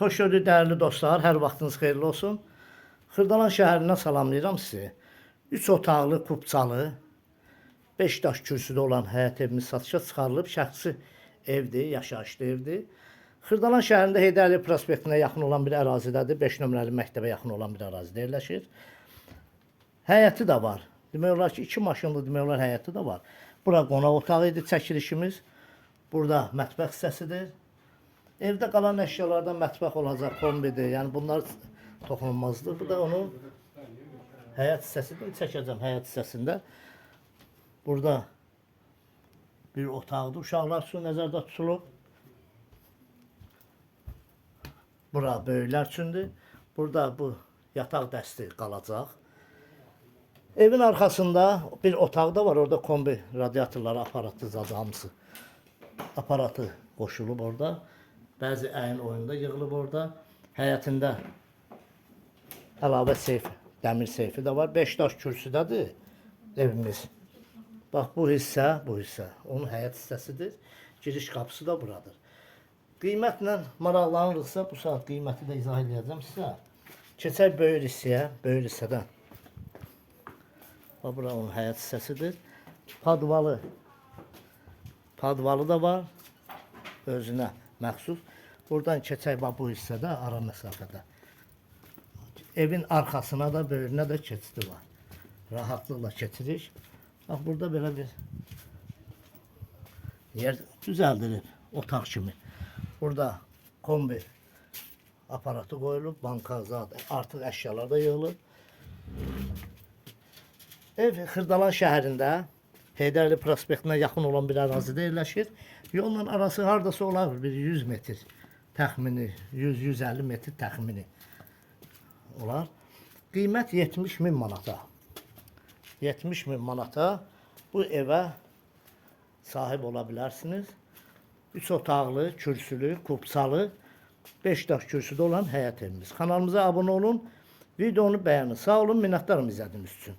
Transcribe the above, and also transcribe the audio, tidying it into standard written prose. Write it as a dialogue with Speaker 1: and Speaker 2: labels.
Speaker 1: Xoş gördük dəyərli dostlar, hər vaxtınız xeyirli olsun. Xırdalan şəhərindən salamlayıram sizi. 3 otaqlı, kubçalı, 5 daş kürsüdə olan həyət evimiz satışa çıxarılıb. Şəxsi evdir, yaşayışlı evdir. Xırdalan şəhərində Heydər Əliyev prospektinə yaxın olan bir ərazidədir. 5 nömrəli məktəbə yaxın olan bir ərazidə yerləşir. Həyəti də var. Demək olar ki, 2 maşınlı demək olar həyəti də var. Bura qonaq otağı idi çəkilişimiz. Burada mətbəx hissəsidir. Evdə qalan əşyalardan mətbəx olacaq, kombidir. Yəni bunlar toxunulmazdır. Bu da onun həyat hissəsidir. Çəkəcəm həyat hissəsində. Burada bir otaqdır. Uşaqlar üçün nəzərdə tutulub. Bura böyüklər üçündür. Burada bu yataq dəsti qalacaq. Evin arxasında bir otaq da var. Orada kombi radiatorları, aparatı, zadı hamısı. Aparatı qoşulub orada. Bəzi əyin oyunda yığılıb orada. Həyətində əlavə seyf, dəmir seyfi də var. 5 daş kürsüdədir evimiz. Bax bu hissə, onun həyət hissəsidir. Giriş qapısı da buradır. Qiymətlə maraqlanırıqsa bu saat qiyməti də izah edəcəm sizə. Keçək böyük hissəyə, böyük hissədən. Bax bura onun həyət hissəsidir. Padvalı da var. Özünə məxsus. Buradan keçək bax bu hissədə, ara məsafədə. Evin arxasına da, böyrünə də keçidi var. Rahatlıqla keçirik. Bax burada belə bir yer düzəldilib, otaq kimi. Burada kombi aparatı qoyulub, banka, zat, artıq əşyalar da yığılıb. Ev Xırdalan şəhərində Heydər Əliyev prospektinə yaxın olan bir ərazidə yerləşir. Yolla arası hardasa olar bir 100 metr təxmini, 100-150 metr təxmini olar. Qiymət 70.000 manata. 70.000 manata bu evə sahib ola bilərsiniz. 3 otaqlı, kürsülü, kubçalı, 5 daş kürsüdə olan həyət evimiz. Kanalımıza abunə olun, videonu bəyənin. Sağ olun, minnətdarım izlədiyiniz üçün.